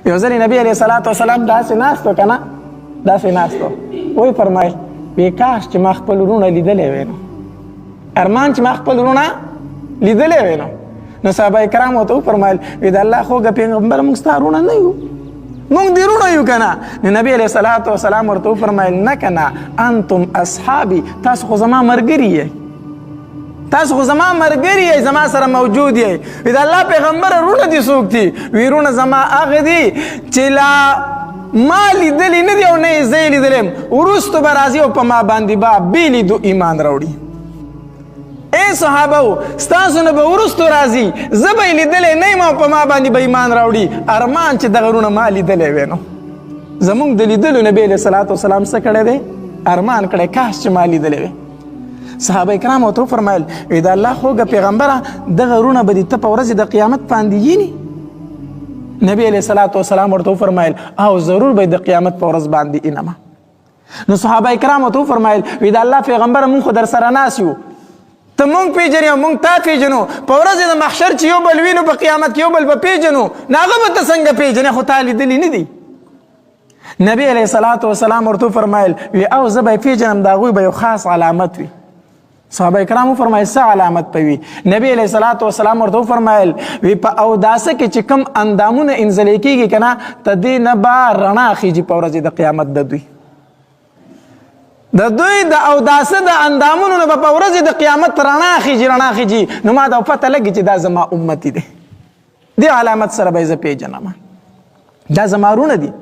یو ځل نبی علیه الصلاۃ والسلام داسې ناستو که نه، داسې ناستو، وی فرمایل وی کاش چې ما خپل ورونه لیدلی وی نو، ارمان چې ما خپل ورونه لیدلی وی نو صحابه کرام ورته وفرمایل وی د الله خوږه پیغمبر موږ ستا ورونه نه یو، موږ دې ورونه یو که نه. نو نبی علیه الصلاۃ والسلام ورته وفرمایل نه که نه، انتم اصحابي، تاسو خو زما ملګري یئ، تاسو خو زما ملګري یئ، زما سره موجود یئ. وی د الله پیغمبر ورونه دې څوک دي؟ وی ورونه زما هغه دي چې لا ما لیدلی نه دي او نه یې زه یې لیدلی یم، وروستو به راځي او په ما باندې به بې لیدو ایمان راوړي. ای صحابه ستاسو نه به وروستو راځي، زه به یې لیدلی نه یم او په ما باندې به ایمان راوړي. ارمان چې دغه ورونه ما لیدلی وی نو زمونږ د لیدلو نبي علیه الصلاۃ والسلام څه کړی دی؟ ارمان کړی کاش چې ما لیدلی وی. صحابه کرام ورته وفرمایل وی د الله خوږه پیغمبره دغه ورونه به دې ته په ورځې د قیامت باندې ییني؟ نبی علیه الصلاۃ والسلام ورته وفرمایل او ضرور به د قیامت په ورځ باندې اینمه. نو صحابه کرام ورته وفرمایل وی د الله پیغمبره مونږ خو در سره ناست یو، ته مونږ پیژنې او مونږ تا پیژنو، په ورځې د محشر چې یو بل وینو په قیامت کې یو بل به پیژنو، نو هغه به ته څنګه پیژنې خو تا لیدلي نه دي. نبی علیه الصلاۃ والسلام ورته وفرمایل وی او زه به یې پیژنم، د هغوی به یو خاص علامت وي. صحابه کرامو فرمایل څه علامت به وي؟ نبی علیه الصلاۃ والسلام ورته وفرمایل وی په اوداسه کې چې کوم اندامونه انزلی کېږي که نه، د دې نه به رڼا خیږي په ورځې د قیامت د دوی د اوداسه د اندامونو نه به په ورځې د قیامت رڼا خیږي. نو ما دا پته لګي چې دا زما امتي دی، دې علامت سره به یې زه پیژنم، دا زما ورونه دي.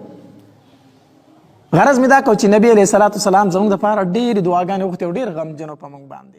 غرض مې دا کو چې نبی علیه الصلاۃ والسلام زموږ دپاره ډېرې دعاګانې وغوښتې او ډېر غمجن په موږ باندې.